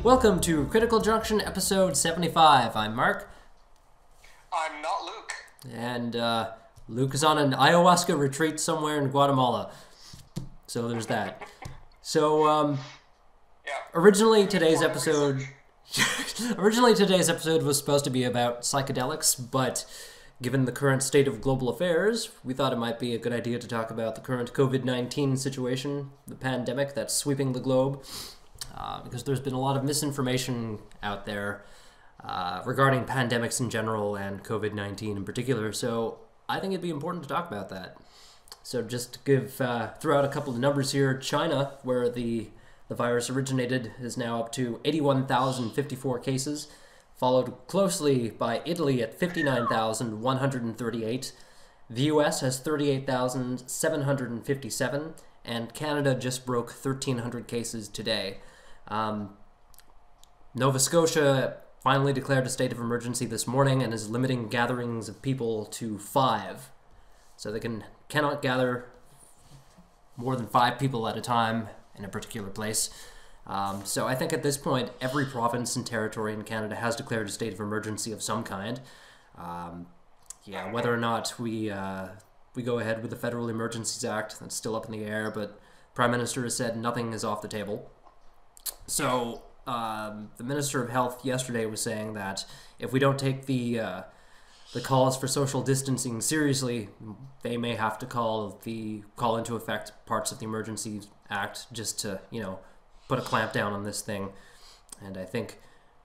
Welcome to Critical Junction, episode 75. I'm Mark. I'm not Luke. And Luke is on an ayahuasca retreat somewhere in Guatemala. So there's that. So, Yeah. originally today's episode was supposed to be about psychedelics, but given the current state of global affairs, we thought it might be a good idea to talk about the current COVID-19 situation, the pandemic that's sweeping the globe, because there's been a lot of misinformation out there regarding pandemics in general and COVID-19 in particular, so I think it'd be important to talk about that. So just to give, throw out a couple of numbers here, China, where the virus originated, is now up to 81,054 cases, followed closely by Italy at 59,138. The US has 38,757, and Canada just broke 1,300 cases today. Nova Scotia finally declared a state of emergency this morning and is limiting gatherings of people to 5. So they cannot gather more than 5 people at a time in a particular place. So I think at this point, every province and territory in Canada has declared a state of emergency of some kind. Whether or not we go ahead with the Federal Emergencies Act, that's still up in the air, but Prime Minister has said nothing is off the table. So the Minister of Health yesterday was saying that if we don't take the calls for social distancing seriously, they may have to call into effect parts of the Emergency Act just to, put a clamp down on this thing. And I think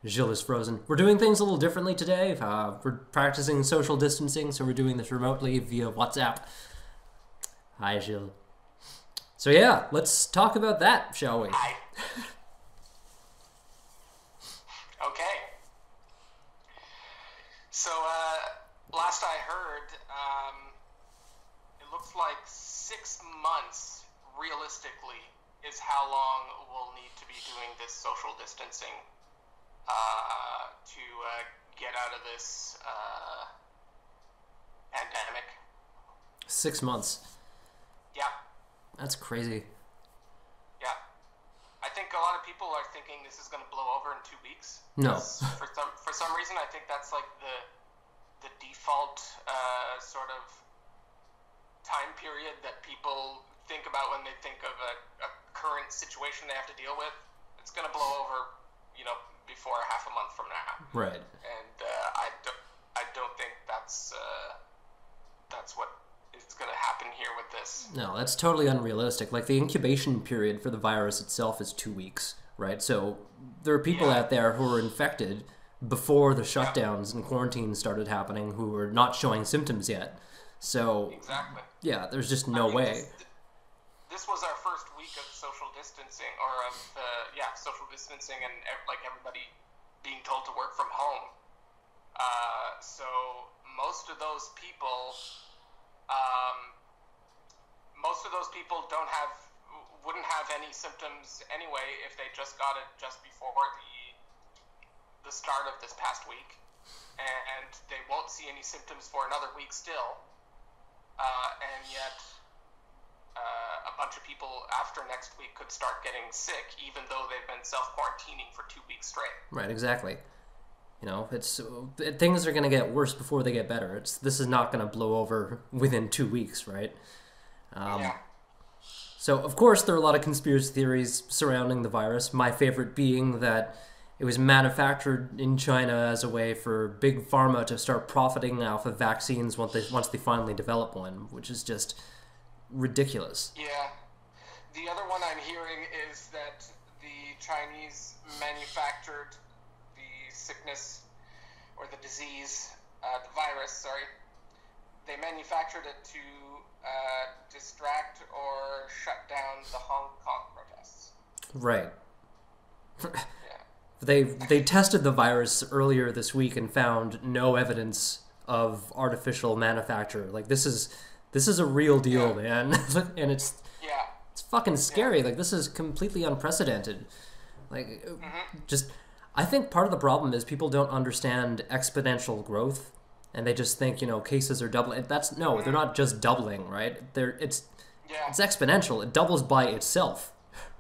Gilles is frozen. We're doing things a little differently today. We're practicing social distancing, so we're doing this remotely via WhatsApp. Hi, Gilles. So yeah, let's talk about that, shall we? Hi. Okay. So, last I heard, it looks like 6 months, realistically, is how long we'll need to be doing this social distancing to get out of this pandemic. 6 months. Yeah. That's crazy. Yeah. I think a lot of people are thinking this is going to blow over in 2 weeks. No. For some reason, I think that's like the default sort of time period that people think about when they think of a current situation they have to deal with. It's going to blow over, before half a month from now. Right. And I don't think that's what is going to happen here with this. No, that's totally unrealistic. Like, the incubation period for the virus itself is 2 weeks, right? So there are people out there who were infected before the shutdowns and quarantines started happening who were not showing symptoms yet. So, exactly. Yeah, there's just no way. This was our first week of social distancing, or of social distancing, and like everybody being told to work from home. So most of those people wouldn't have any symptoms anyway if they just got it just before the start of this past week, and they won't see any symptoms for another week still, and yet a bunch of people after next week could start getting sick, even though they've been self-quarantining for 2 weeks straight. Right, exactly. Things are going to get worse before they get better. This is not going to blow over within 2 weeks, right? So, of course, there are a lot of conspiracy theories surrounding the virus, my favorite being that it was manufactured in China as a way for Big Pharma to start profiting off of vaccines once they finally develop one, which is just ridiculous. Yeah. The other one I'm hearing is that the Chinese manufactured the sickness, or the disease, the virus, sorry. They manufactured it to distract or shut down the Hong Kong protests. Right. They tested the virus earlier this week and found no evidence of artificial manufacture. Like, this is a real deal, man. And it's fucking scary. Like, this is completely unprecedented. Like, I think part of the problem is people don't understand exponential growth, and they just think, cases are doubling. They're not just doubling, right? It's exponential. It doubles by itself,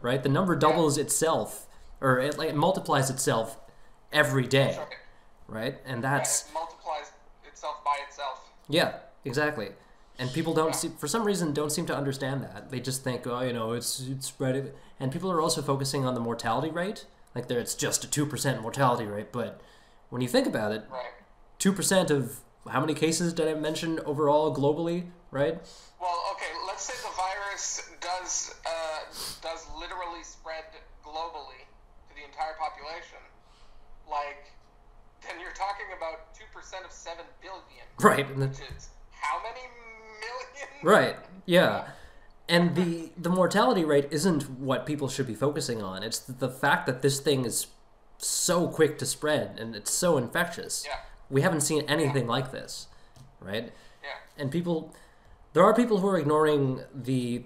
right? The number doubles itself or it multiplies itself every day, That's right? And Yeah, that's it multiplies itself by itself. yeah, exactly. And people don't for some reason don't seem to understand that. They just think, oh, it's spreading. And people are also focusing on the mortality rate, like it's just a 2% mortality rate. But when you think about it, Right. 2% of how many cases did I mention overall globally, right? Well, okay, let's say the virus does literally spread globally to the entire population. Like, then you're talking about 2% of 7 billion. Right. Which is how many million? Right. Yeah. And the mortality rate isn't what people should be focusing on. It's the fact that this thing is so quick to spread and it's so infectious. Yeah. We haven't seen anything like this, right? Yeah. And there are people who are ignoring the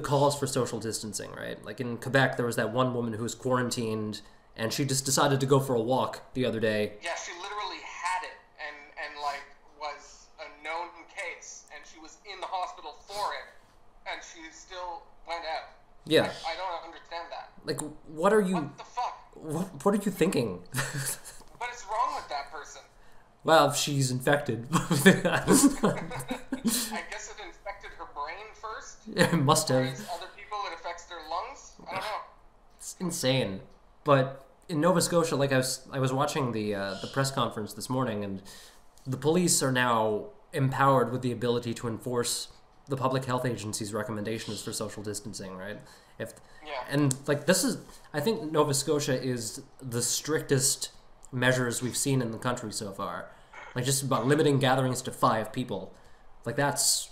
calls for social distancing, right? Like in Quebec, there was that one woman who was quarantined, and she just decided to go for a walk the other day. Yeah, she literally had it and like was a known case, and she was in the hospital for it, and she still went out. Yeah. I don't understand that. Like, what are you? What the fuck? What are you thinking? What is wrong with that person? Well, she's infected. I guess it infected her brain first. It must have. Whereas other people, it affects their lungs. I don't know. It's insane. But in Nova Scotia, like I was watching the press conference this morning, and the police are now empowered with the ability to enforce the public health agency's recommendations for social distancing, right? And like this is, I think Nova Scotia is the strictest measures we've seen in the country so far. Like just about limiting gatherings to 5 people. Like that's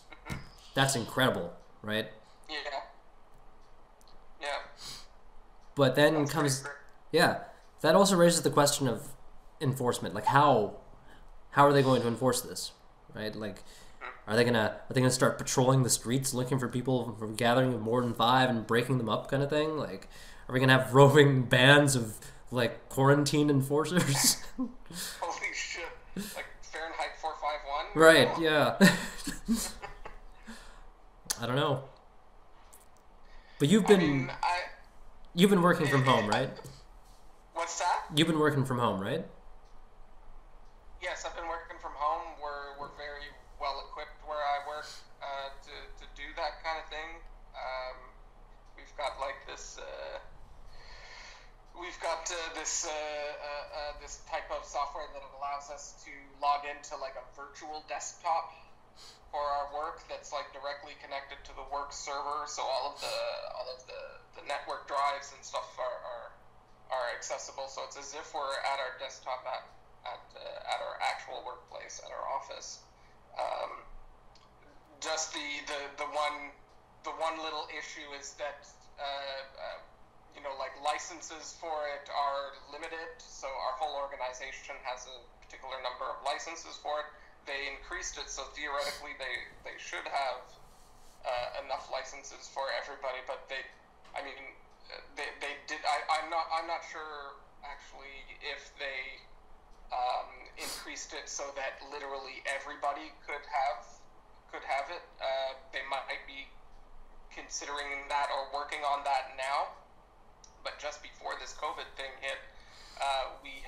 incredible, right? Yeah. Yeah. But then That's comes pretty that also raises the question of enforcement. Like how are they going to enforce this, right? Like are they gonna start patrolling the streets looking for people from gathering of more than 5 and breaking them up, kind of thing? Like are we gonna have roving bands of like quarantine enforcers? Holy shit! Like Fahrenheit 451. Right? Oh. Yeah. I don't know. But you've been working from home, right? What's that? You've been working from home, right? Yes, I've been working from home. We're very well equipped where I work to do that kind of thing. We've got like this. We've got this type of software that allows us to log into like a virtual desktop for our work that's like directly connected to the work server. So all of the network drives and stuff are accessible. So it's as if we're at our desktop at our actual workplace, at our office. Just the one little issue is that like licenses for it are limited. So our whole organization has a particular number of licenses for it. They increased it, so theoretically they should have enough licenses for everybody, but they did. I'm not sure actually if they increased it so that literally everybody could have it. They might be considering that or working on that now. But just before this COVID thing hit, we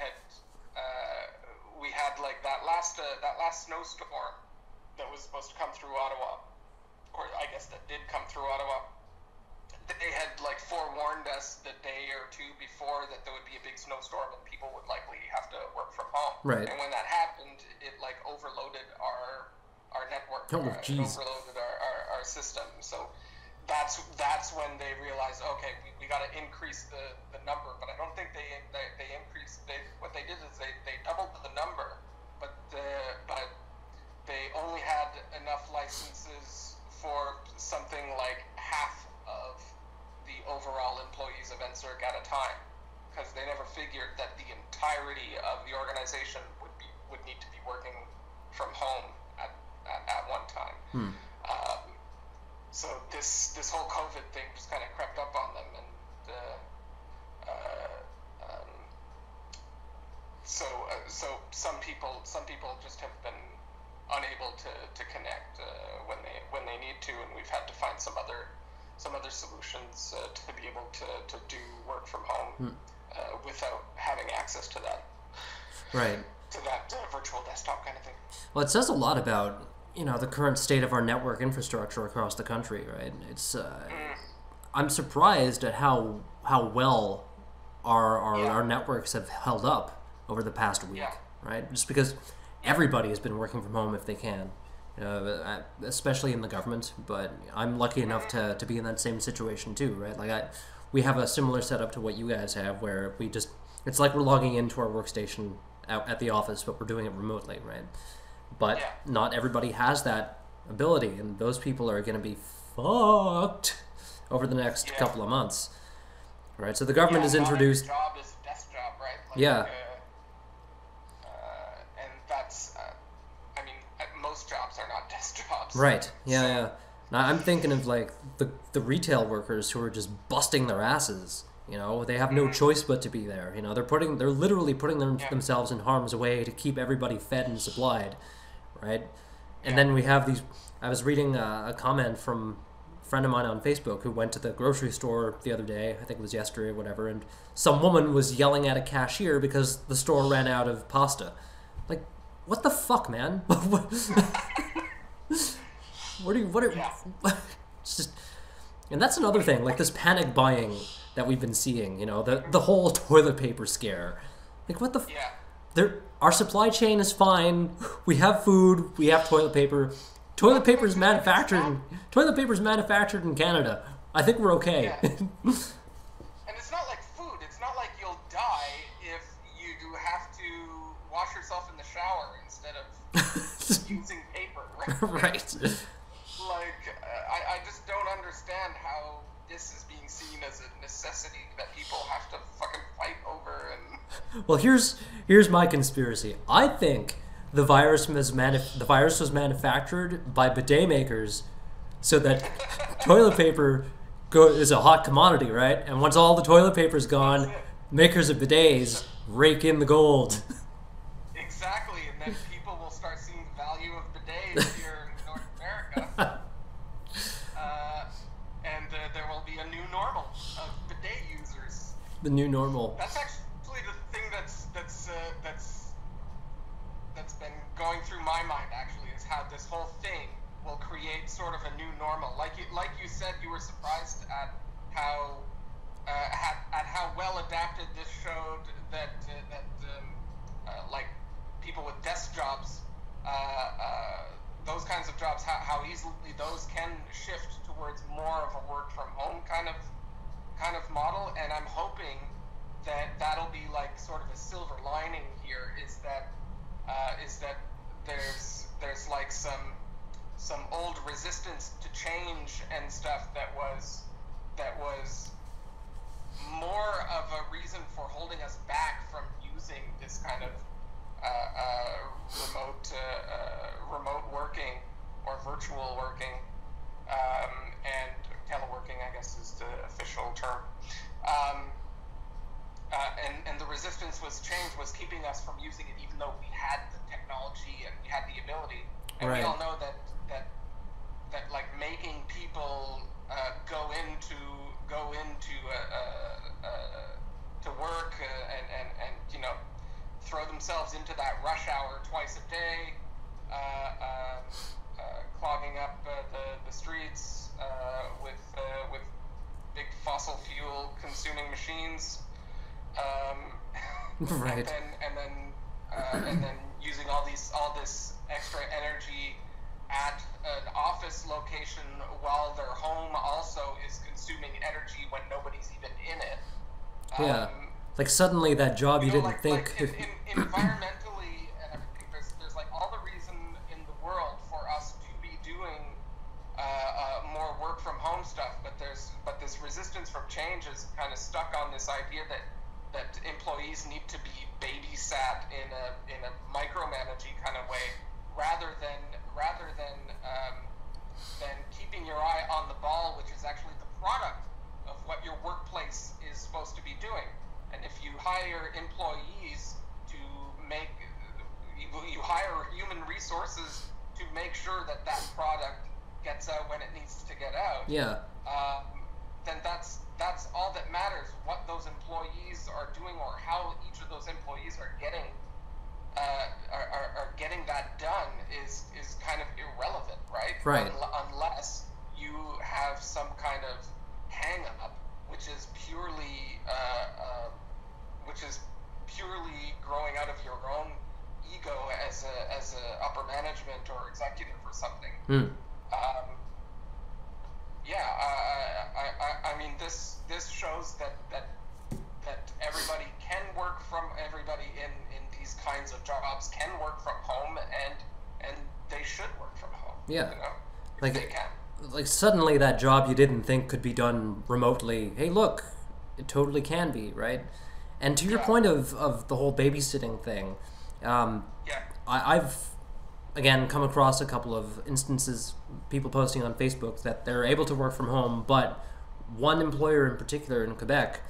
had like that last snowstorm that was supposed to come through Ottawa, or I guess that did come through Ottawa. They had like forewarned us the day or two before that there would be a big snowstorm and people would likely have to work from home. Right. And when that happened, it like overloaded our network. Oh, It overloaded our system. So that's when they realized, okay, we got to increase the number. But I don't think they increased. What they did is they doubled the number, but they only had enough licenses for something like half of the overall employees of NSERC at a time, because they never figured that the entirety of the organization would need to be working from home at one time. So this whole COVID thing just kind of crept up on them, and so some people just have been unable to connect when they need to, and we've had to find some other solutions to be able to do work from home. without having access to that. Right. To that virtual desktop kind of thing. Well, it says a lot about, the current state of our network infrastructure across the country, right? It's I'm surprised at how well our networks have held up over the past week, right? Just because everybody has been working from home if they can, especially in the government. But I'm lucky enough to be in that same situation too, right? Like we have a similar setup to what you guys have, where it's like we're logging into our workstation out at the office, but we're doing it remotely, right? But not everybody has that ability, and those people are going to be fucked over the next couple of months, right? So the government has introduced. Job is a desk job, right? Like, and that's, most jobs are not desk jobs. Right. Yeah. Now I'm thinking of like the retail workers who are just busting their asses. They have no choice but to be there. They're literally putting themselves in harm's way to keep everybody fed and supplied, right? And then we have these. I was reading a comment from a friend of mine on Facebook who went to the grocery store the other day. I think it was yesterday or whatever, and some woman was yelling at a cashier because the store ran out of pasta. Like, what the fuck, man? It's just, and that's another thing. Like this panic buying that we've been seeing, the whole toilet paper scare. Like, what the... Our supply chain is fine. We have food. We have toilet paper. Toilet paper is manufactured in Canada. I think we're okay. Yeah. And it's not like food. It's not like you'll die if you have to wash yourself in the shower instead of using paper, right? Right. Like, I just don't understand how this is being seen as a necessity that people have to fucking fight over. And well, here's my conspiracy. I think the virus was manufactured by bidet makers so that toilet paper is a hot commodity, right? And once all the toilet paper's gone, makers of bidets rake in the gold. Exactly, and then people will start seeing the value of bidets here in North America. There will be a new normal of bidet users. The new normal. That's actually the thing that's been going through my mind. Actually, is how this whole thing will create sort of a new normal. Like you said, you were surprised at how well adapted this showed that like people with desk jobs, those kinds of jobs, how easily those can shift towards more of a work from home kind of model. And I'm hoping that that'll be like sort of a silver lining here, is that there's like some old resistance to change and stuff that was more of a reason for holding us back from using this kind of remote working or virtual working, and teleworking, I guess, is the official term. And the resistance was keeping us from using it, even though we had the technology and we had the ability. And we all know that like making people go into to work and throw themselves into that rush hour twice a day, clogging up the streets with big fossil fuel consuming machines, right. and then using all this extra energy at an office location while their home also is consuming energy when nobody's even in it. Yeah. Like suddenly that job you didn't think. Environmentally and everything, there's like all the reason in the world for us to be doing more work from home stuff, but this resistance from change is kind of stuck on this idea that employees need to be babysat in a micromanaging kind of way, rather than keeping your eye on the ball, which is actually the product of what your workplace is supposed to be doing. And if you hire employees you hire human resources to make sure that product gets out when it needs to get out. Yeah. then that's all that matters. What those employees are doing, or how each of those employees are getting getting that done is kind of irrelevant, right? Right. Unless you have some kind of hang up, which is purely growing out of your own ego as a upper management or executive or something. I mean, this shows that everybody can work from everybody in these kinds of jobs can work from home, and they should work from home. Yeah, you know, like they can. Like suddenly that job you didn't think could be done remotely. Hey, look, it totally can be, right? And to your point of the whole babysitting thing, I've again come across a couple of instances, people posting on Facebook that they're able to work from home, but one employer in particular in Quebec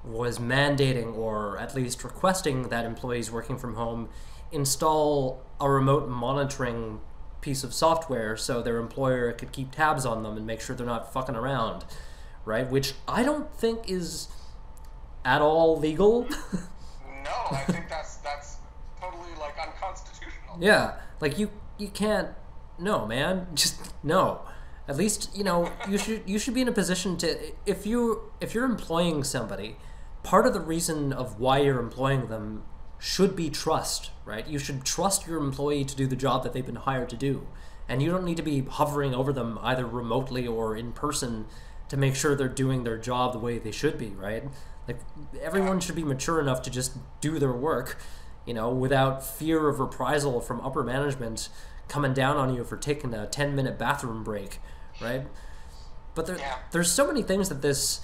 was mandating, or at least requesting, that employees working from home install a remote monitoring piece of software so their employer could keep tabs on them and make sure they're not fucking around, right? Which I don't think is at all legal. No, I think that's totally like unconstitutional. Yeah, like you can't. No, man, just no. At least you should be in a position to, if you're employing somebody, part of the reason of why you're employing them should be trust, right? You should trust your employee to do the job that they've been hired to do, and you don't need to be hovering over them either remotely or in person to make sure they're doing their job the way they should be, right? Like, everyone should be mature enough to just do their work, without fear of reprisal from upper management coming down on you for taking a 10-minute bathroom break, right? But there's so many things that this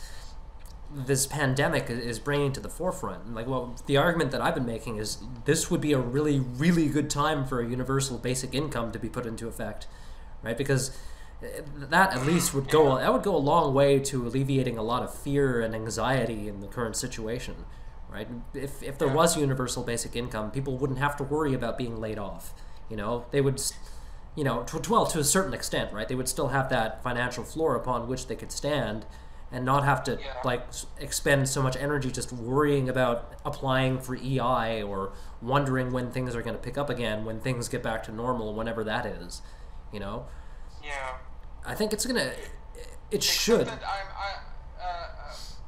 pandemic is bringing to the forefront. Like, well, the argument that I've been making is this would be a really, really good time for a universal basic income to be put into effect, right? Because that at least would go a long way to alleviating a lot of fear and anxiety in the current situation, right? If there was universal basic income, people wouldn't have to worry about being laid off. They would, to a certain extent, right? They would still have that financial floor upon which they could stand, and not have to expend so much energy just worrying about applying for EI or wondering when things are going to pick up again, when things get back to normal, whenever that is, Yeah. I think it should. That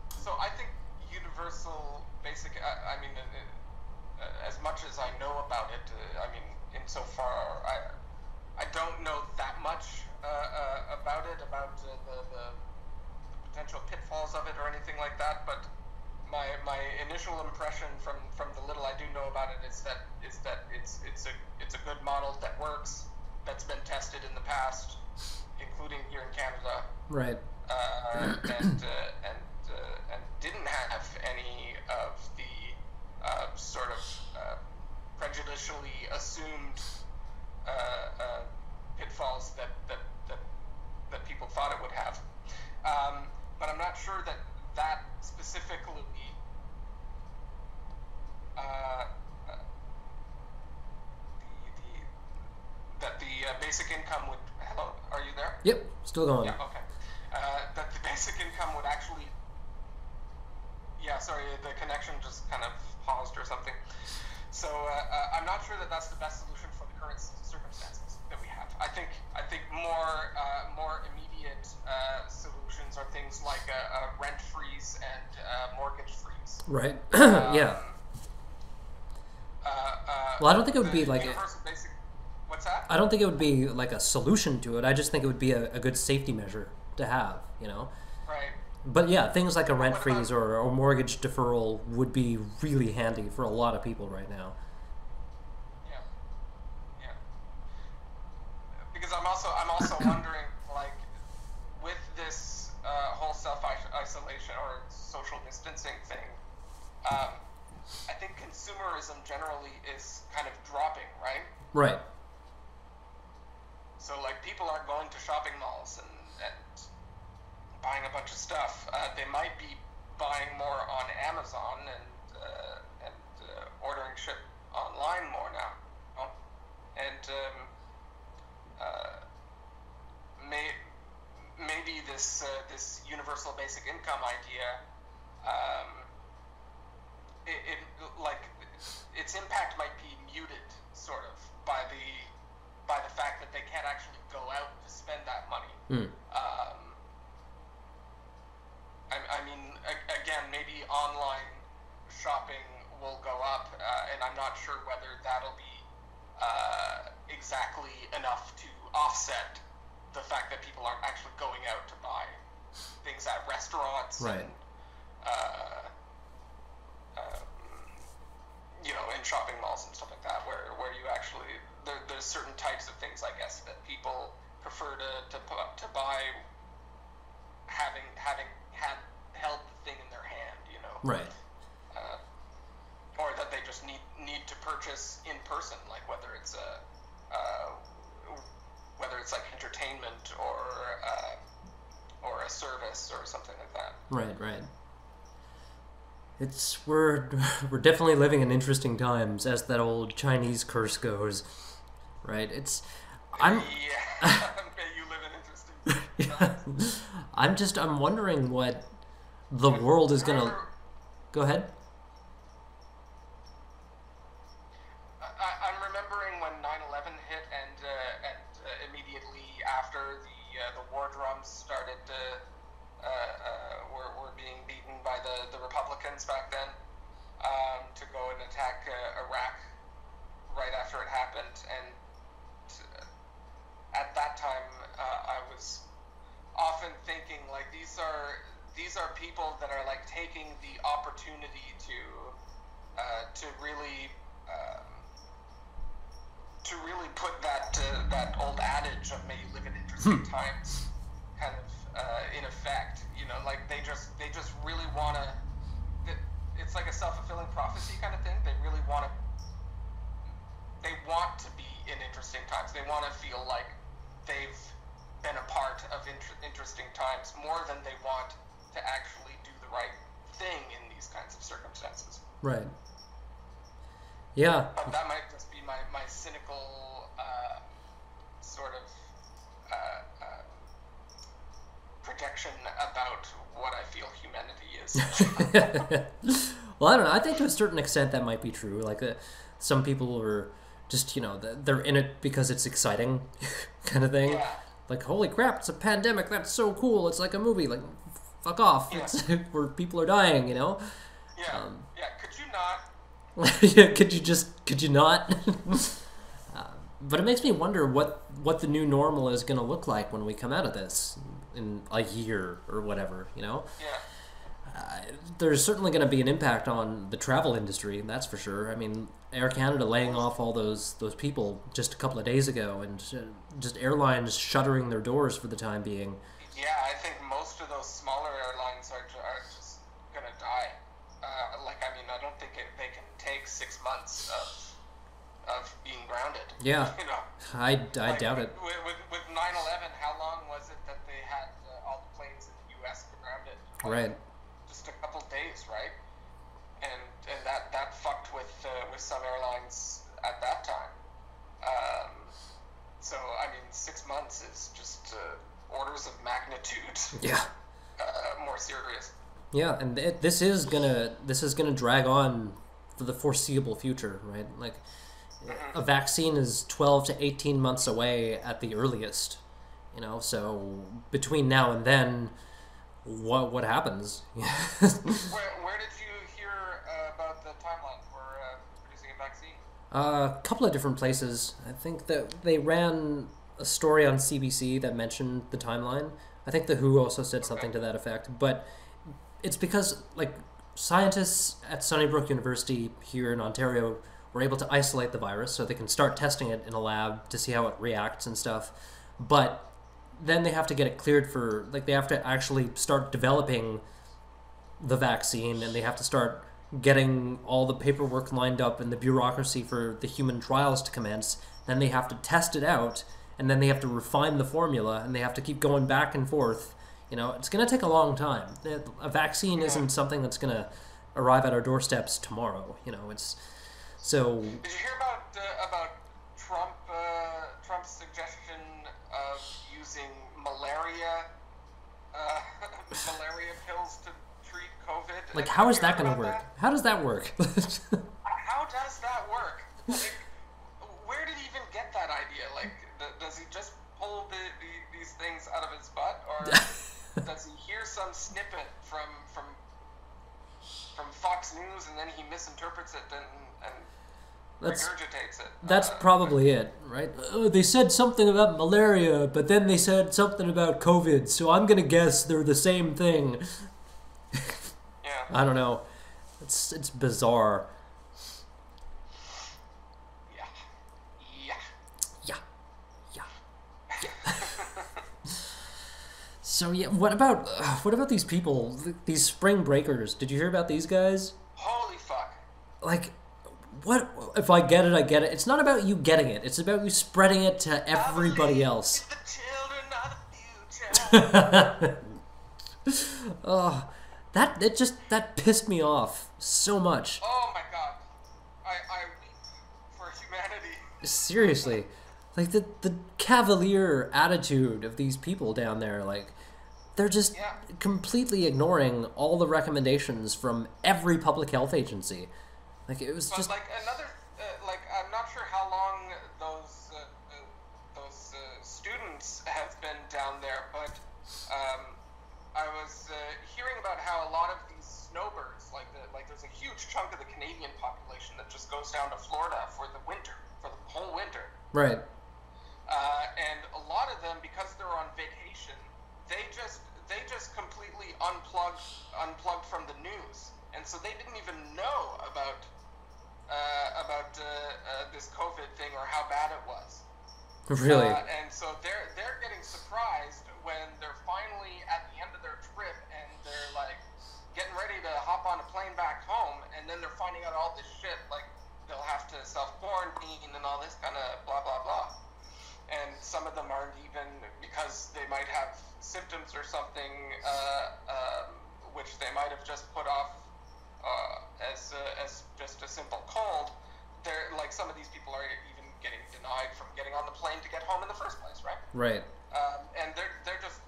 so I think universal basic. I mean, as much as I know about it, insofar I don't know that much about it, about the potential pitfalls of it or anything like that, but my initial impression from the little I do know about it is that it's a good model that works, that's been tested in the past, including here in Canada, right? And didn't have any of the sort of prejudicially assumed pitfalls that people thought it would have. But I'm not sure that specifically the basic income would. Hello, are you there? Yep, still going. Yeah, okay. That the basic income would actually. Yeah, sorry, the connection just kind of paused or something. So I'm not sure that that's the best solution for the current circumstances that we have. I think more immediate solutions are things like a rent freeze and mortgage freeze. Right. Yeah. Well, I don't think it would be like basic. What's that? I don't think it would be like a solution to it. I just think it would be a good safety measure to have. Right. But yeah, things like a rent freeze or mortgage deferral would be really handy for a lot of people right now. Yeah. Because I'm also wondering, like, with this whole self-isolation or social distancing thing, I think consumerism generally is kind of dropping, right? Right. So, like, people are going to shopping malls and buying a bunch of stuff. They might be buying more on Amazon and ordering shit online more now. And maybe this universal basic income idea, it like its impact might be muted sort of by the fact that they can't actually go out to spend that money. I mean, again, maybe online shopping will go up, and I'm not sure whether that'll be exactly enough to offset the fact that people aren't actually going out to buy things at restaurants, right? And, in shopping malls and stuff like that, where you actually there's certain types of things, I guess, that people prefer to buy having held the thing in their hand, right? Or that they just need to purchase in person, like whether it's like entertainment or a service or something like that. Right. We're definitely living in interesting times, as that old Chinese curse goes, right? You live in interesting times. I'm wondering what the world is gonna. Go ahead. I'm remembering when 9/11 hit, and immediately after the war drums started were being beaten by the Republicans back then, to go and attack Iraq right after it happened, and at that time I was often thinking, like, these are people that are like taking the opportunity to really put that old adage of "may you live in interesting times" kind of in effect. Like they just really want to. It's like a self-fulfilling prophecy kind of thing. They really want to. They want to be in interesting times. They want to feel like they've been a part of interesting times more than they want to actually do the right thing in these kinds of circumstances. Right. Yeah. But that might just be my cynical sort of projection about what I feel humanity is. Well, I don't know. I think to a certain extent that might be true. Like, some people are just, they're in it because it's exciting, kind of thing. Yeah. Like, holy crap, it's a pandemic. That's so cool. It's like a movie. Like, fuck off. Yeah. It's where people are dying, Yeah. Could you not? Yeah, could you not? But it makes me wonder what the new normal is going to look like when we come out of this in a year or whatever, Yeah. There's certainly going to be an impact on the travel industry, that's for sure. I mean, Air Canada laying off all those people just a couple of days ago, and just airlines shuttering their doors for the time being. Yeah, I think most of those smaller airlines are just going to die. I don't think they can take 6 months of being grounded. Yeah, I doubt it. With 9/11, how long was it that they had all the planes in the U.S. grounded? Right. Just a couple days, right? And that fucked with some airlines at that time. So 6 months is just orders of magnitude. Yeah. More serious. Yeah, and this is gonna drag on for the foreseeable future, right? Like, a vaccine is 12 to 18 months away at the earliest, so between now and then, what happens? Where did you hear about the timeline for producing a vaccine? A couple of different places. I think that they ran a story on CBC that mentioned the timeline. I think the WHO also said something to that effect, but it's because, like, scientists at Sunnybrook University here in Ontario were able to isolate the virus so they can start testing it in a lab to see how it reacts and stuff. But then they have to get it cleared for, like, they have to actually start developing the vaccine, and they have to start getting all the paperwork lined up and the bureaucracy for the human trials to commence. Then they have to test it out, and then they have to refine the formula, and they have to keep going back and forth. It's going to take a long time. A vaccine isn't something that's going to arrive at our doorsteps tomorrow. It's so. Did you hear about Trump's suggestion of using malaria Like, how is that going to work? How does that work? How does that work? Like, where did he even get that idea? Like, does he just pull these things out of his butt, or does he hear some snippet from Fox News and then he misinterprets it and regurgitates it? That's probably it, right? They said something about malaria, but then they said something about COVID, so I'm gonna guess they're the same thing. Yeah. I don't know. It's bizarre. So yeah, what about these people, these spring breakers? Did you hear about these guys? Holy fuck! Like, what if I get it? I get it. It's not about you getting it. It's about you spreading it to everybody else. The children of the future. Oh, that pissed me off so much. Oh my god, I weep for humanity. Seriously, like the cavalier attitude of these people down there, like. They're just completely ignoring all the recommendations from every public health agency. Like, it was just... like, another... I'm not sure how long those students have been down there, but I was hearing about how a lot of these snowbirds, there's a huge chunk of the Canadian population that just goes down to Florida for the winter, for the whole winter. Right. And a lot of them, because they're on vacation, they just completely unplugged from the news, and so they didn't even know about this COVID thing or how bad it was. Really? And so they're getting surprised when they're finally at the end of their trip and they're like getting ready to hop on a plane back home, and then they're finding out all this shit, like they'll have to self-quarantine and all this kind of blah blah blah. And some of them aren't even, because they might have symptoms or something, which they might have just put off as just a simple cold. They're like, some of these people are even getting denied from getting on the plane to get home in the first place, right? Right. And they're just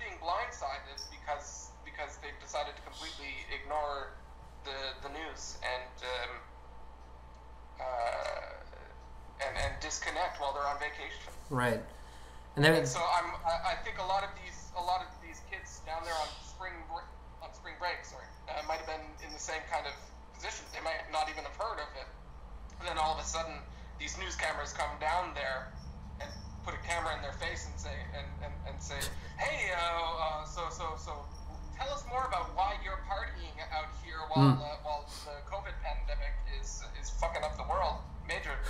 being blindsided because they've decided to completely ignore the news and disconnect while they're on vacation. Right. And so I think a lot of these kids down there on spring break, might have been in the same kind of position. They might not even have heard of it. And then all of a sudden, these news cameras come down there and put a camera in their face and say, hey, so tell us more about why you're partying out here while the COVID pandemic is fucking up the world majorly.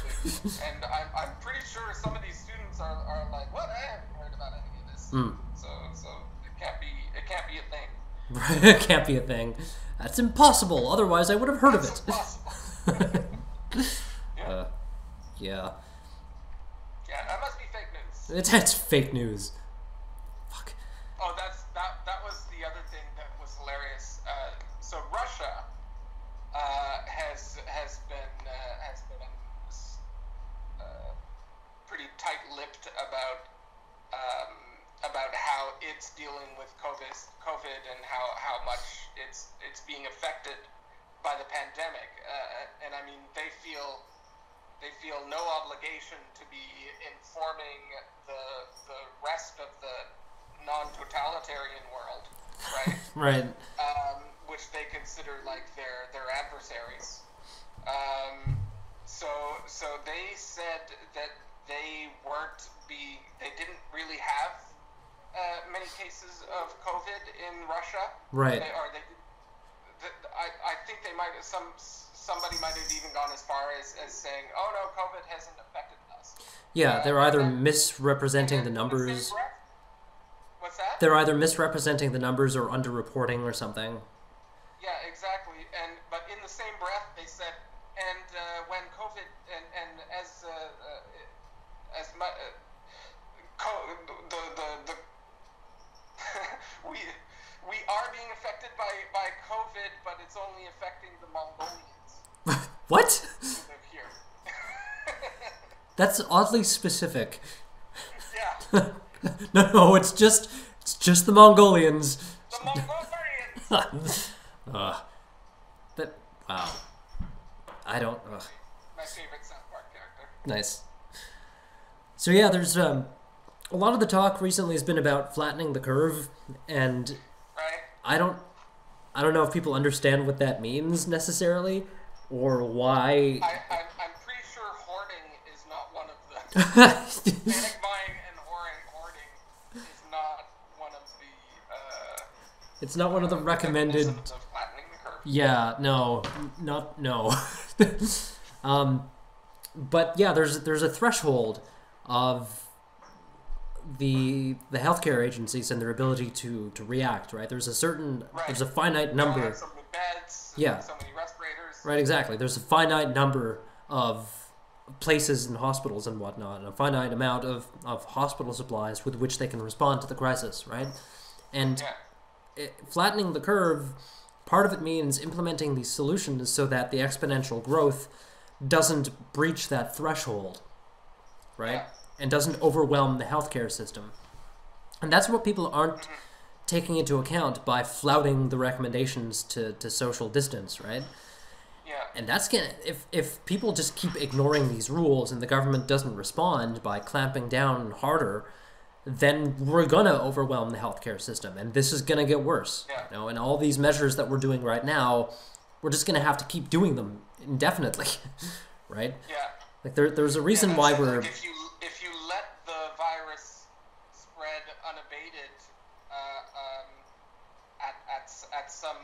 And I'm pretty sure some of these students are like, what? I haven't heard about any of this. So it can't be a thing. It can't be a thing. That's impossible. Otherwise, I would have heard of it. Impossible. Yeah. Yeah, that must be fake news. It's fake news. Fuck. Oh, that was the other thing that was hilarious. So Russia has been pretty tight-lipped about how it's dealing with COVID and how much it's being affected by the pandemic. And I mean, they feel no obligation to be informing the rest of the non-totalitarian world, right? Right. Which they consider like their adversaries. So they said that they didn't really have many cases of COVID in Russia. Right. I think they might have somebody might have even gone as far as saying, "Oh no, COVID hasn't affected us." Yeah, they're either misrepresenting the numbers. What's that? They're either misrepresenting the numbers or underreporting or something. Yeah, exactly. But in the same breath, they said, when COVID we are being affected by COVID, but it's only affecting the Mongolians. What? Who live here. That's oddly specific. Yeah. No, it's just the Mongolians. The Mongolians. That wow. I don't. My favorite South Park character. Nice. So yeah, there's a lot of the talk recently has been about flattening the curve, and Right. I don't know if people understand what that means necessarily, or why. I'm pretty sure hoarding is not one of the panic buying and hoarding is not one of the It's not one of the recommended. mechanisms of flattening the curve. Yeah, no, not no. But yeah, there's a threshold of the healthcare agencies and their ability to react, right? There's a finite number. You have so many beds, Yeah. so many respirators. Right, exactly. There's a finite number of places and hospitals and whatnot, and a finite amount of hospital supplies with which they can respond to the crisis, right? And flattening the curve, part of it means implementing these solutions so that the exponential growth doesn't breach that threshold, right? Yeah. And doesn't overwhelm the healthcare system. And that's what people aren't taking into account by flouting the recommendations to social distance, right? Yeah. And that's gonna, if people just keep ignoring these rules and the government doesn't respond by clamping down harder, then we're gonna overwhelm the healthcare system, and this is gonna get worse. Yeah. You know, and all these measures that we're doing right now, we're just gonna have to keep doing them indefinitely, right? Yeah. Like there's a reason why we're. Like if you let the virus spread unabated at some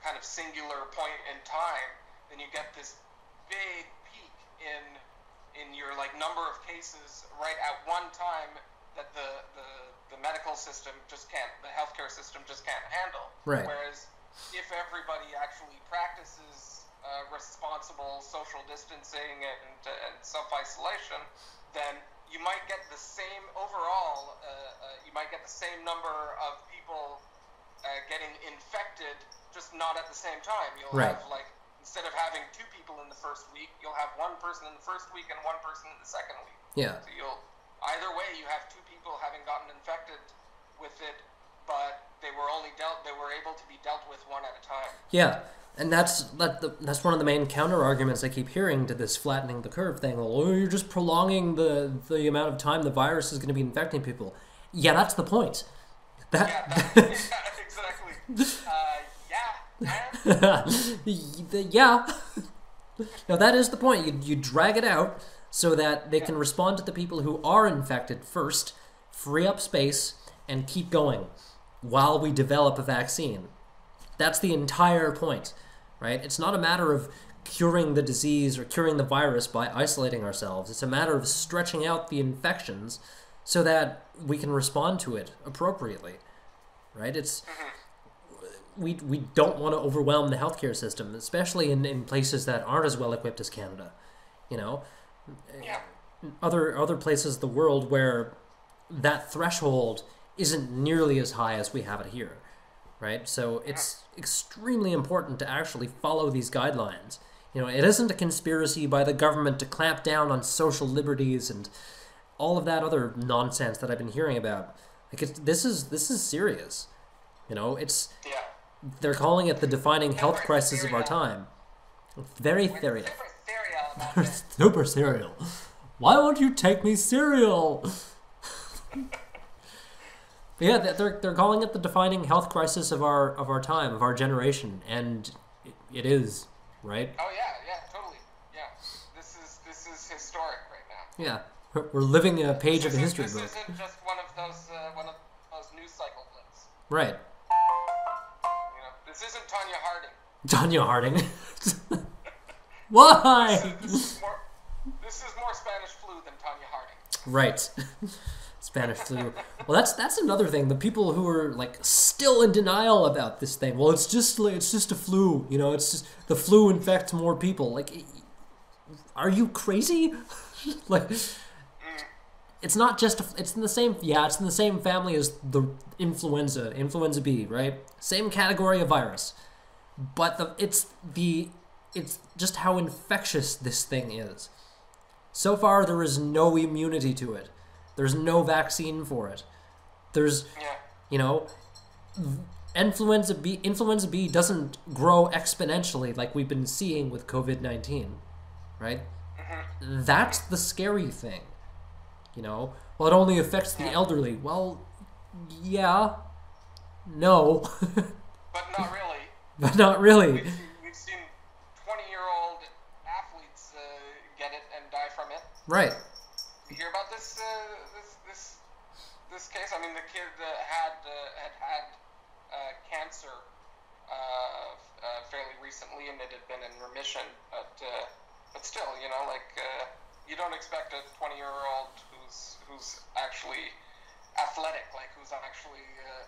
kind of singular point in time, then you get this big peak in your like number of cases right at one time that the medical system just can't, the healthcare system just can't handle. Right. Whereas if everybody actually practices responsible social distancing and self-isolation, then you might get the same overall. You might get the same number of people getting infected, just not at the same time. You'll Right. have like, instead of having 2 people in the first week, you'll have 1 person in the first week and 1 person in the second week. Yeah. So either way, you have 2 people having gotten infected with it, but they were able to be dealt with one at a time. Yeah, and that's one of the main counter arguments I keep hearing to this flattening the curve thing. Oh, you're just prolonging the amount of time the virus is going to be infecting people. Yeah, that's the point. Yeah, exactly. Yeah. No, that is the point. You drag it out so that they can respond to the people who are infected first, free up space, and keep going while we develop a vaccine. That's the entire point, right? It's not a matter of curing the disease or curing the virus by isolating ourselves. It's a matter of stretching out the infections so that we can respond to it appropriately, right? It's we don't want to overwhelm the healthcare system, especially in places that aren't as well equipped as Canada, you know? Yeah. Other places of the world where that threshold isn't nearly as high as we have it here, right? So it's extremely important to actually follow these guidelines. You know, it isn't a conspiracy by the government to clamp down on social liberties and all of that other nonsense that I've been hearing about. Like, this is serious. You know, they're calling it the defining health crisis of our time. Very serious. Super cereal. Why won't you take me cereal? Yeah, they're calling it the defining health crisis of our time, of our generation, and it is, right? Oh yeah, totally. Yeah, this is historic right now. Yeah, we're living a page of a history book. This isn't just one of those news cycle blips. Right. You know, this isn't Tanya Harding. Tanya Harding. Why? This is more Spanish flu than Tanya Harding. Right. Spanish flu. Well, that's another thing. The people who are like still in denial about this thing. Well, it's just a flu. You know, it's just the flu infects more people. Like, are you crazy? Like, it's not just. It's in the same. Yeah, it's in the same family as the influenza B, right? Same category of virus, but it's just how infectious this thing is. So far, there is no immunity to it. There's no vaccine for it. There's, you know, Influenza B doesn't grow exponentially like we've been seeing with COVID-19, right? That's the scary thing. Well, it only affects the elderly. Well, yeah, no, But not really. but not really. We've seen 20-year-old athletes get it and die from it. Right. You hear about this case? I mean, the kid had cancer fairly recently, and it had been in remission. But still, you don't expect a 20-year-old who's actually athletic, like who's actually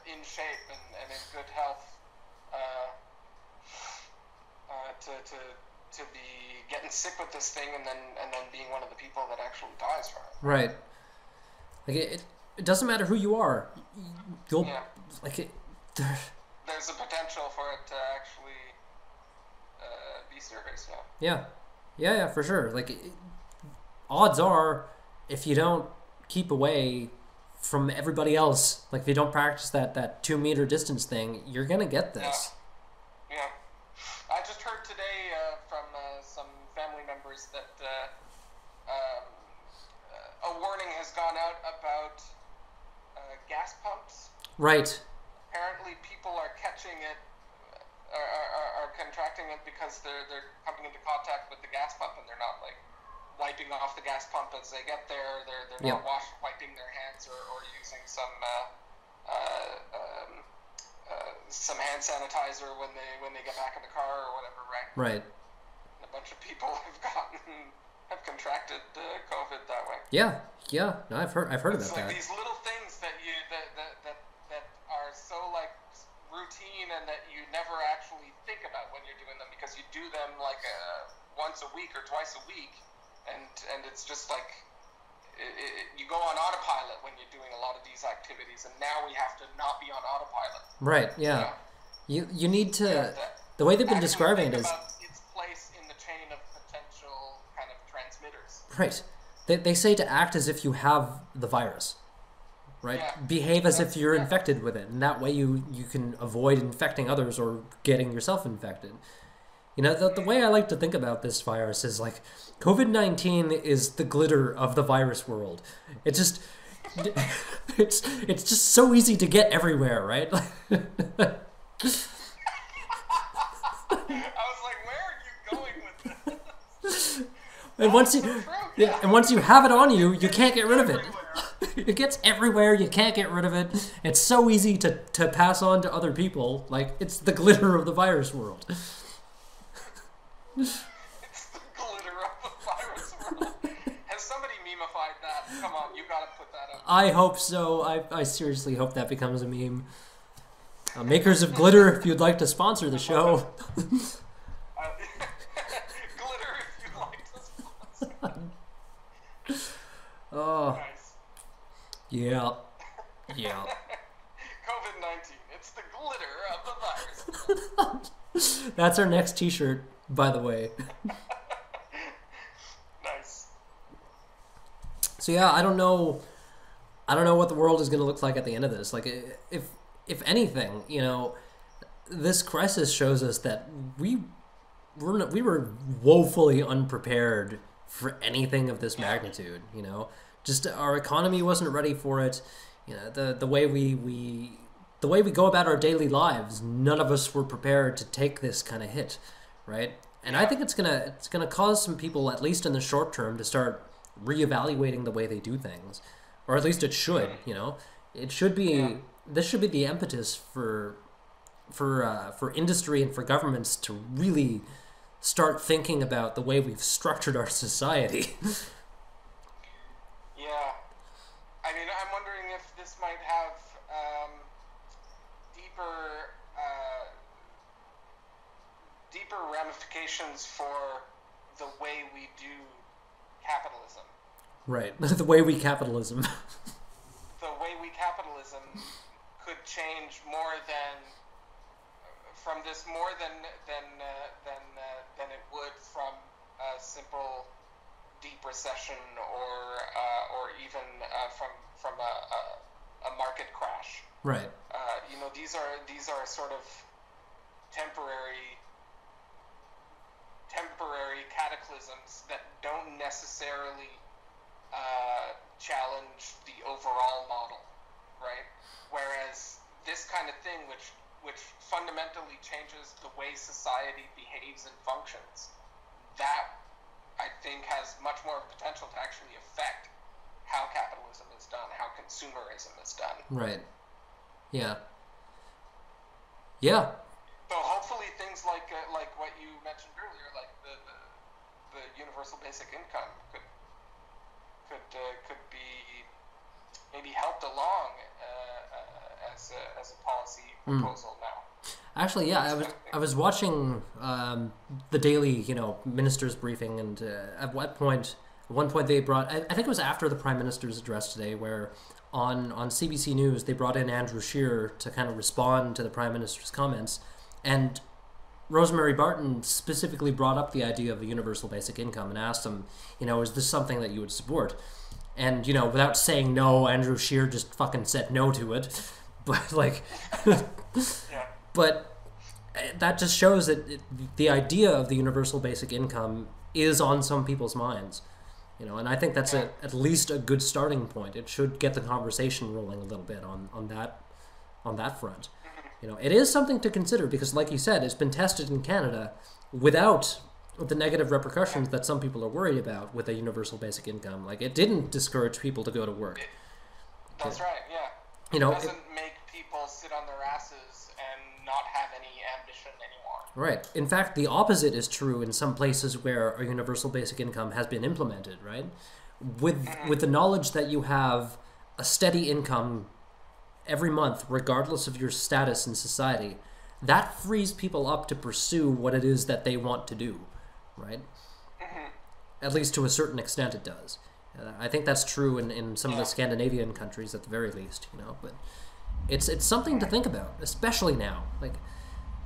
in shape and in good health, to be getting sick with this thing and then being one of the people that actually dies from it. Right. Like it doesn't matter who you are. You'll like it. There's a potential for it to actually be serious. Yeah, for sure. Like odds are, if you don't keep away from everybody else, like if you don't practice that 2 meter distance thing, you're gonna get this. Yeah. I just heard today from some family members that a warning has gone out about gas pumps. Right. Apparently, people are catching it, are contracting it because they're coming into contact with the gas pump and they're not like wiping off the gas pump as they get there. They're not wiping their hands or using some hand sanitizer when they get back in the car or whatever, right? Right. And a bunch of people have contracted COVID that way. Yeah. No, I've heard about It's like that. these little things that are so like routine and that you never actually think about when you're doing them, because you do them like once a week or twice a week, and it's just like you go on autopilot when you're doing a lot of these activities, and now we have to not be on autopilot. Right. Yeah. You need to. The way they've been describing it is about its place in the chain of potential kind of transmitters. right. They say to act as if you have the virus. Right? Yeah. Behave as if you're infected with it, and that way you can avoid infecting others or getting yourself infected. The way I like to think about this virus is like COVID-19 is the glitter of the virus world. It's just it's just so easy to get everywhere, right? I was like, where are you going with this? And once you have it on you, you can't get rid of it. It gets everywhere. You can't get rid of it. It's so easy to pass on to other people. Like, it's the glitter of the virus world. It's the glitter of the virus world. Has somebody memeified that? Come on, you gotta put that up. I hope so. I seriously hope that becomes a meme. Makers of glitter, if you'd like to sponsor the show. Glitter, if you'd like to sponsor. Oh. Nice. Yeah. COVID-19. It's the glitter of the virus. That's our next t-shirt, by the way. Nice. So yeah, I don't know what the world is going to look like at the end of this. Like, if anything, this crisis shows us that we were woefully unprepared for anything of this magnitude. Just our economy wasn't ready for it. The way we go about our daily lives, none of us were prepared to take this kind of hit, right? And I think it's gonna cause some people, at least in the short term, to start reevaluating the way they do things, or at least it should. It should be. This should be the impetus for industry and for governments to really start thinking about the way we've structured our society. Yeah. I mean, I'm wondering if this might have deeper ramifications for the way we do capitalism. Right. The way we capitalism. The way we capitalism could change more than it would from a simple deep recession or even from a market crash. Right. These are sort of temporary cataclysms that don't necessarily challenge the overall model, right? Whereas this kind of thing, which fundamentally changes the way society behaves and functions, that I think has much more potential to actually affect how capitalism is done, how consumerism is done. Right. Yeah. Yeah. So hopefully things like what you mentioned earlier, like the universal basic income could be maybe helped along as a policy proposal now. Actually, yeah, I was watching the daily ministers' briefing, and at one point they brought, I think it was after the Prime Minister's address today, where on CBC News they brought in Andrew Scheer to kind of respond to the Prime Minister's comments, and Rosemary Barton specifically brought up the idea of a universal basic income and asked him, is this something that you would support? And, without saying no, Andrew Scheer just fucking said no to it. But, yeah. But that just shows that the idea of the universal basic income is on some people's minds. And I think that's at least a good starting point. It should get the conversation rolling a little bit on that front. It is something to consider because, like you said, it's been tested in Canada without the negative repercussions that some people are worried about with a universal basic income. Like, it didn't discourage people to go to work. That's right, yeah. It doesn't make people sit on their asses and not have any ambition anymore. Right. In fact, the opposite is true in some places where a universal basic income has been implemented, right? With the knowledge that you have a steady income every month, regardless of your status in society, that frees people up to pursue what it is that they want to do, right? At least to a certain extent it does. I think that's true in some of the Scandinavian countries at the very least, but it's something to think about, especially now. Like,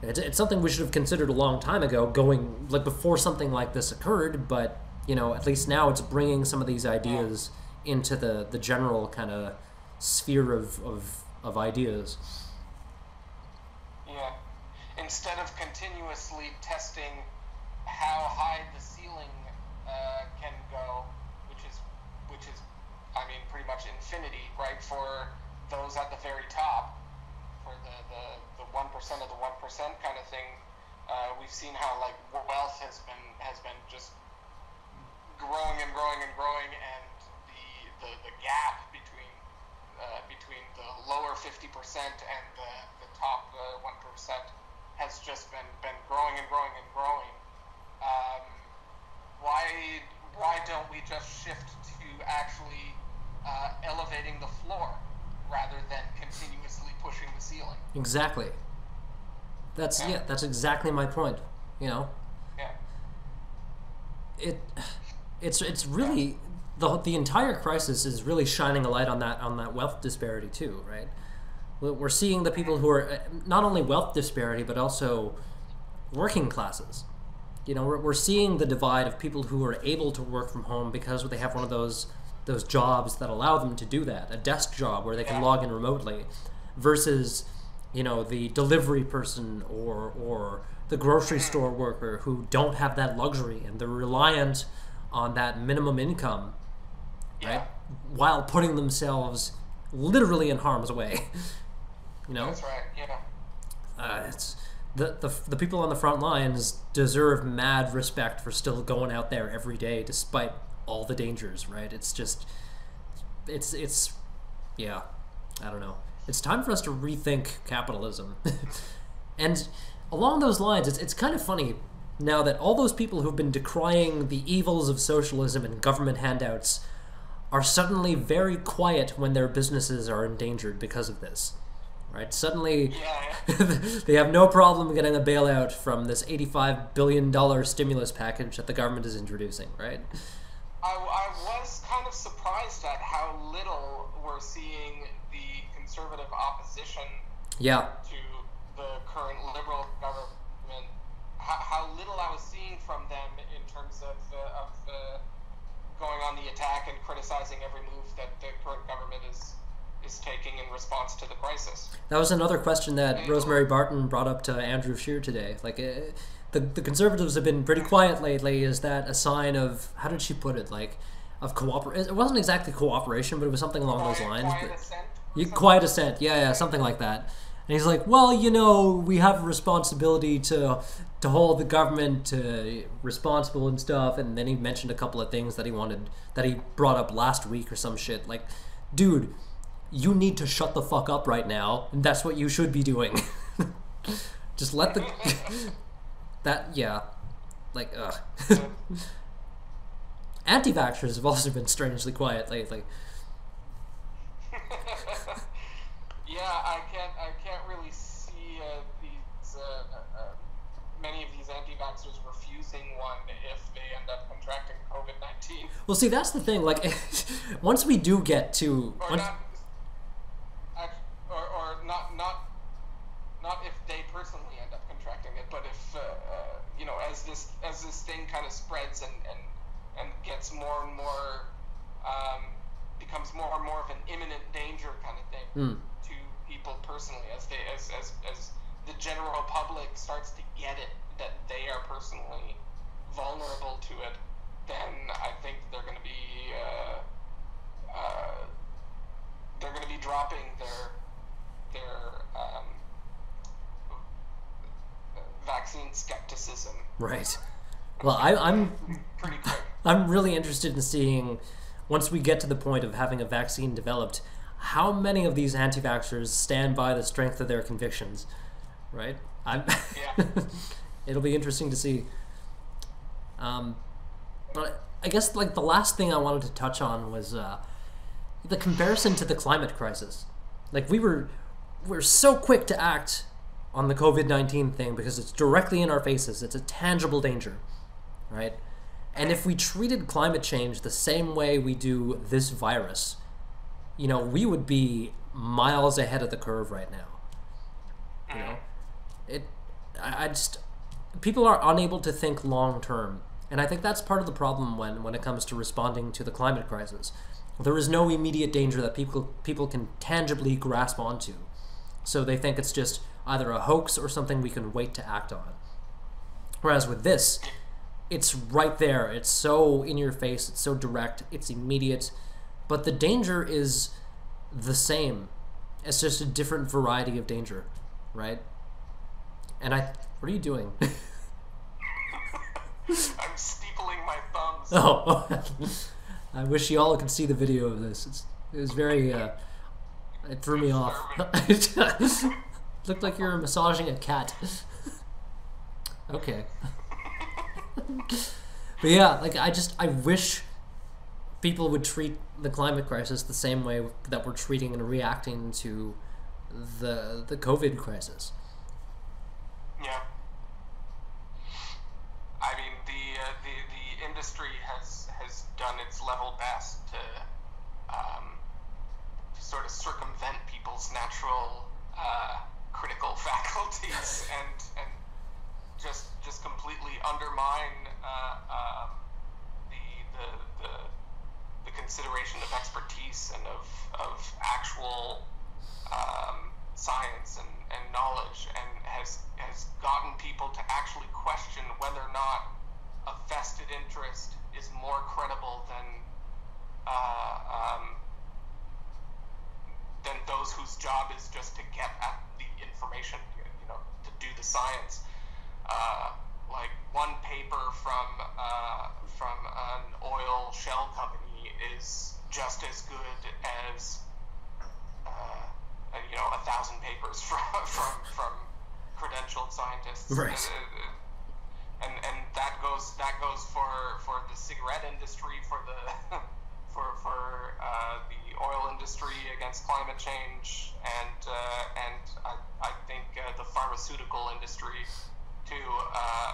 it's something we should have considered a long time ago, going like before something like this occurred, but at least now it's bringing some of these ideas into the general kind of sphere of ideas. Yeah. Instead of continuously testing how high the ceiling can go, which is, I mean, pretty much infinity, right? For those at the very top, for the 1% of the 1% kind of thing, we've seen how like wealth has been just growing and growing and growing, and the gap between the lower 50% and the top 1% has just been growing and growing and growing. Why don't we just shift to actually elevating the floor rather than continuously pushing the ceiling? Exactly. That's exactly my point. Yeah. It's really the entire crisis is really shining a light on that wealth disparity too, right? We're seeing the people who are not only wealth disparity but also working classes. We're seeing the divide of people who are able to work from home because they have one of those jobs that allow them to do that, a desk job where they can log in remotely, versus the delivery person or the grocery store worker who don't have that luxury and they're reliant on that minimum income, right? While putting themselves literally in harm's way. That's right. Yeah. It's the people on the front lines deserve mad respect for still going out there every day despite all the dangers, right? It's I don't know. It's time for us to rethink capitalism. And along those lines, it's kind of funny now that all those people who've been decrying the evils of socialism and government handouts are suddenly very quiet when their businesses are endangered because of this. Right? Suddenly, they have no problem getting a bailout from this $85 billion stimulus package that the government is introducing, right? I was kind of surprised at how little we're seeing the conservative opposition to the current liberal government. How little I was seeing from them in terms of going on the attack and criticizing every move that the current government is is taking in response to the crisis. That was another question that Rosemary Barton brought up to Andrew Scheer today. Like, the Conservatives have been pretty quiet lately. Is that a sign of, how did she put it, like, of cooperation? It wasn't exactly cooperation, but it was something along those lines. Quiet assent, yeah, something like that. And he's like, well, you know, we have a responsibility to hold the government responsible and stuff. And then he mentioned a couple of things that he brought up last week or some shit. Like, dude, you need to shut the fuck up right now, and that's what you should be doing. Just let the Anti-vaxxers have also been strangely quiet lately. Yeah, I can't really see these many of these anti-vaxxers refusing one if they end up contracting COVID-19. Well, see, that's the thing. Like, once we do get to, not if they personally end up contracting it, but if you know, as this thing kind of spreads and gets more and more, becomes more and more of an imminent danger kind of thing to people personally, as the general public starts to get it that they are personally vulnerable to it, then I think they're going to be dropping their vaccine skepticism. Right. Well, I'm pretty quick. I'm really interested in seeing, once we get to the point of having a vaccine developed, how many of these anti-vaxxers stand by the strength of their convictions, right? It'll be interesting to see. But I guess, like, the last thing I wanted to touch on was the comparison to the climate crisis. Like, we're so quick to act on the COVID-19 thing because it's directly in our faces. It's a tangible danger, right? And if we treated climate change the same way we do this virus, you know, we would be miles ahead of the curve right now. You know, I just, people are unable to think long term, and I think that's part of the problem when it comes to responding to the climate crisis. There is no immediate danger that people can tangibly grasp onto, so they think it's just either a hoax or something we can wait to act on. Whereas with this, it's right there. It's so in your face. It's so direct. It's immediate. But the danger is the same. It's just a different variety of danger, right? And what are you doing? I'm steepling my thumbs. Oh, I wish you all could see the video of this. It was very, it threw me off. It looked like you were massaging a cat. Okay. But yeah, like, I wish people would treat the climate crisis the same way that we're treating and reacting to the COVID crisis. Yeah. I mean, the industry has done its level best to sort of circumvent people's natural critical faculties and just completely undermine the consideration of expertise and of actual science and knowledge, and has gotten people to actually question whether or not a vested interest is more credible than those whose job is just to get at the information, you know, to do the science. Like, one paper from an oil shell company is just as good as 1,000 papers from credentialed scientists. Right. And that goes for the cigarette industry, for the the oil industry against climate change, and I think the pharmaceutical industry too,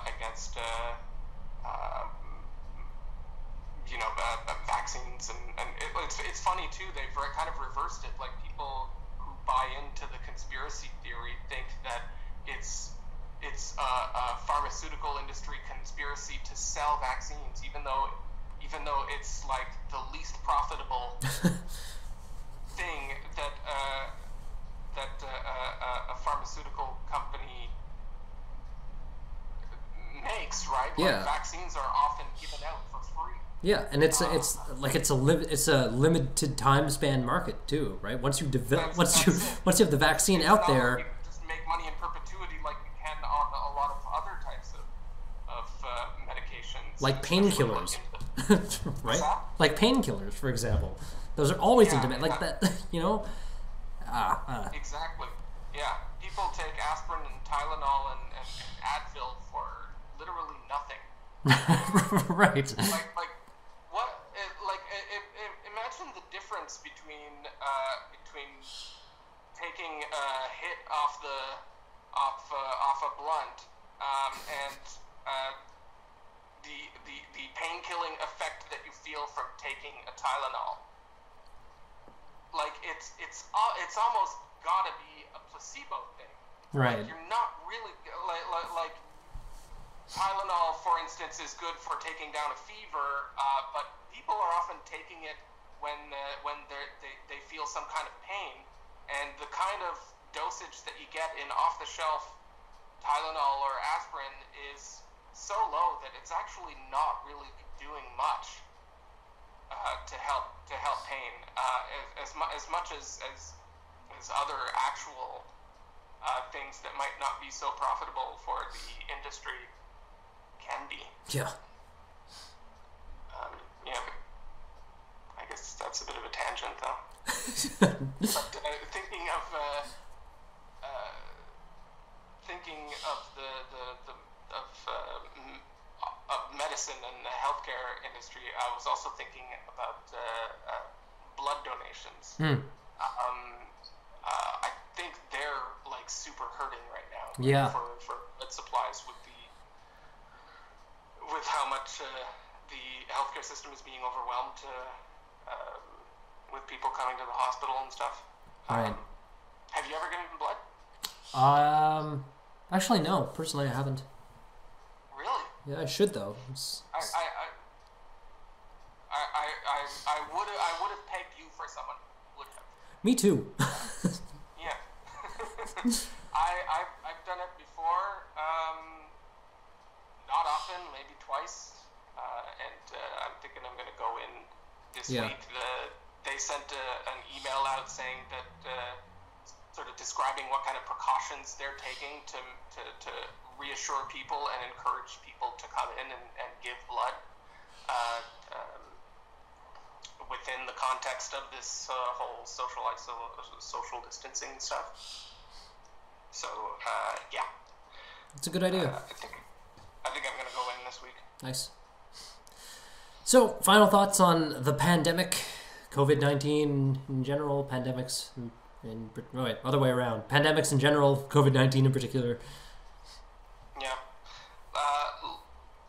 against vaccines, and it's funny too. They've kind of reversed it. Like, people who buy into the conspiracy theory think that it's a pharmaceutical industry conspiracy to sell vaccines, even though it's like the least profitable thing that a pharmaceutical company makes, right? Yeah. Like vaccines are often given out for free. Yeah, and it's a limited time span market too, right? Once you develop, once you have the vaccine out there, you can just make money in perpetuity like you can on a lot of other types of medications, like painkillers, right? that? Like painkillers, for example, those are always in demand. Like Yeah. that, you know. Exactly. Yeah. People take aspirin and Tylenol and Advil for literally nothing. Right. Like what? Imagine the difference between taking a hit off a blunt and the pain-killing effect that you feel from taking a Tylenol. Like it's almost gotta be a placebo thing. Right. Like you're not really like Tylenol, for instance, is good for taking down a fever, but people are often taking it when they feel some kind of pain, and the kind of dosage that you get in off-the-shelf Tylenol or aspirin is so low that it's actually not really doing much to help pain as much as other actual things that might not be so profitable for the industry can be. Yeah. Yeah. I guess that's a bit of a tangent, though. But thinking of medicine and the healthcare industry, I was also thinking about blood donations. I think they're like super hurting right now. Yeah. For blood supplies with how much the healthcare system is being overwhelmed with people coming to the hospital and stuff. Right. Have you ever given blood? Actually, no. Personally, I haven't. Really? Yeah, I should though. I would have pegged you for someone who would have. Me too. Yeah. I've done it before. Not often, maybe twice. And I'm thinking I'm going to go in this week. They sent an email out saying that sort of describing what kind of precautions they're taking to reassure people and encourage people to come in and give blood within the context of this whole social distancing stuff. So yeah, it's a good idea. I think I'm going to go in this week. Nice. So, final thoughts on the pandemic, COVID-19 in general, pandemics other way around. Pandemics in general, COVID-19 in particular. Yeah.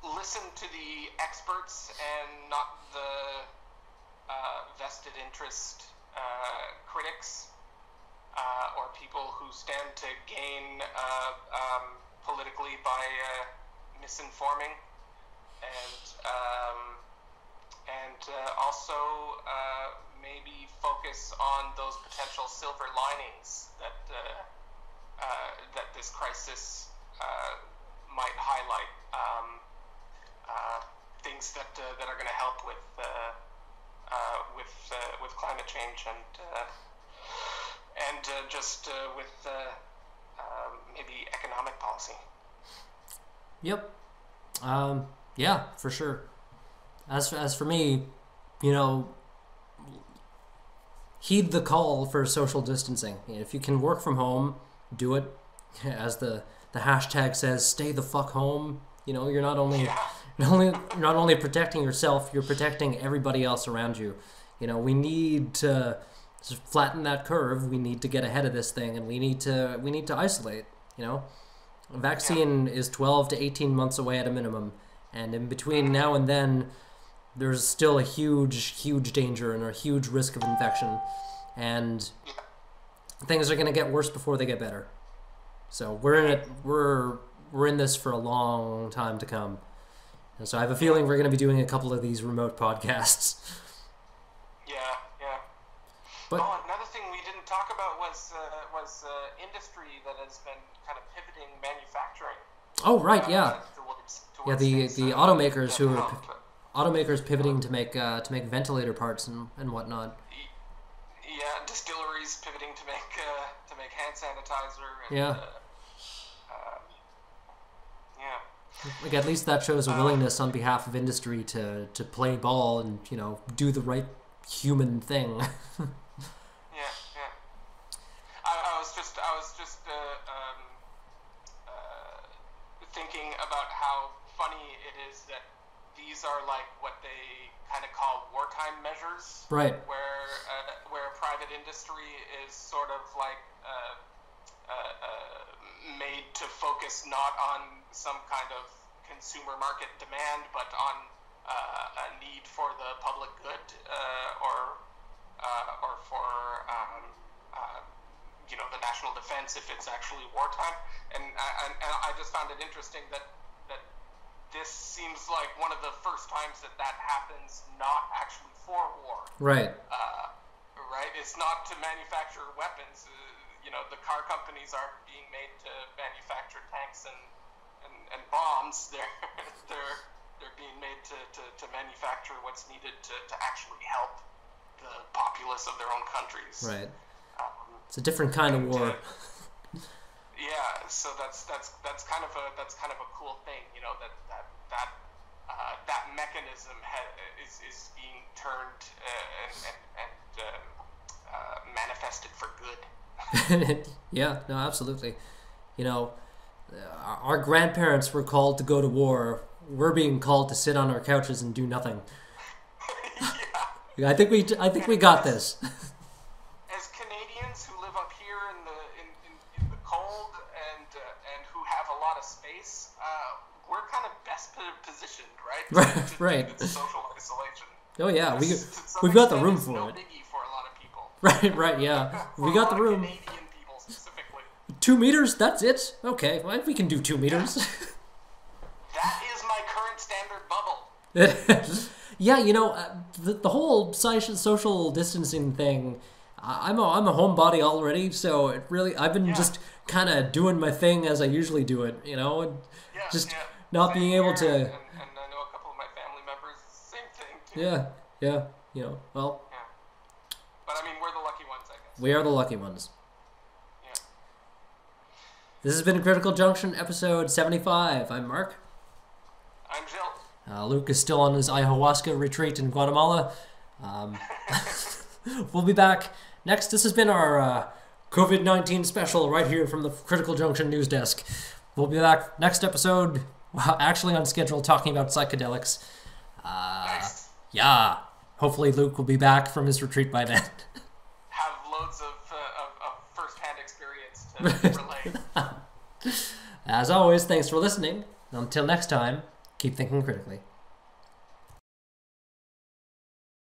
Listen to the experts and not the vested interest critics or people who stand to gain politically by misinforming, and also maybe focus on those potential silver linings that this crisis might highlight, things that are going to help with climate change and just with maybe economic policy. Yep. Yeah, for sure. As for me, heed the call for social distancing. If you can work from home, do it. As the hashtag says, stay the fuck home. You're not only protecting yourself, you're protecting everybody else around you. We need to flatten that curve. We need to get ahead of this thing, and we need to isolate. A vaccine is 12 to 18 months away at a minimum, and in between now and then, there's still a huge danger and a huge risk of infection, and things are going to get worse before they get better. So we're in this for a long time to come, and so I have a feeling we're going to be doing a couple of these remote podcasts. Yeah. But another talk about was industry that has been kind of pivoting manufacturing. Oh right, yeah, Towards yeah. things, The automakers that who are help. automakers pivoting to make ventilator parts and whatnot. Yeah, distilleries pivoting to make hand sanitizer. And, Yeah. Yeah. Like at least that shows a willingness on behalf of industry to play ball and do the right human thing. Yeah, yeah. I was just thinking about how funny it is that these are like what they kind of call wartime measures, Right. Where private industry is sort of like made to focus not on some kind of consumer market demand, but on a need for the public good, or for the national defense if it's actually wartime. And I just found it interesting that this seems like one of the first times that happens not actually for war. Right. Right? It's not to manufacture weapons. The car companies aren't being made to manufacture tanks and bombs. They're being made to manufacture what's needed to actually help the populace of their own countries. Right. It's a different kind of war. Yeah, so that's kind of a cool thing, that mechanism is being turned and manifested for good. Yeah, no, absolutely. Our grandparents were called to go to war. We're being called to sit on our couches and do nothing. Yeah. I think we got this. As Canadians who live up here in the cold and who have a lot of space, we're kind of best positioned, right? Right. To social isolation. Oh yeah, we've got the room for no it. biggie for a lot of people. Right, yeah. We got the room. Canadian people specifically. 2 meters? That's it? Okay, well, we can do 2 meters. That is my current standard bubble. Yeah, the whole social distancing thing. I'm a homebody already, so it really I've been just kind of doing my thing as I usually do it, and just not being able to. And I know a couple of my family members, same thing. Too. Yeah, well. Yeah. But I mean, we're the lucky ones, I guess. We are the lucky ones. Yeah. This has been Critical Junction, episode 75. I'm Mark. I'm Jill. Luke is still on his ayahuasca retreat in Guatemala. We'll be back next. This has been our COVID-19 special right here from the Critical Junction news desk. We'll be back next episode, actually on schedule, talking about psychedelics. Nice. Yeah. Hopefully Luke will be back from his retreat by then. Have loads of first-hand experience to relay. As always, thanks for listening. Until next time, keep thinking critically.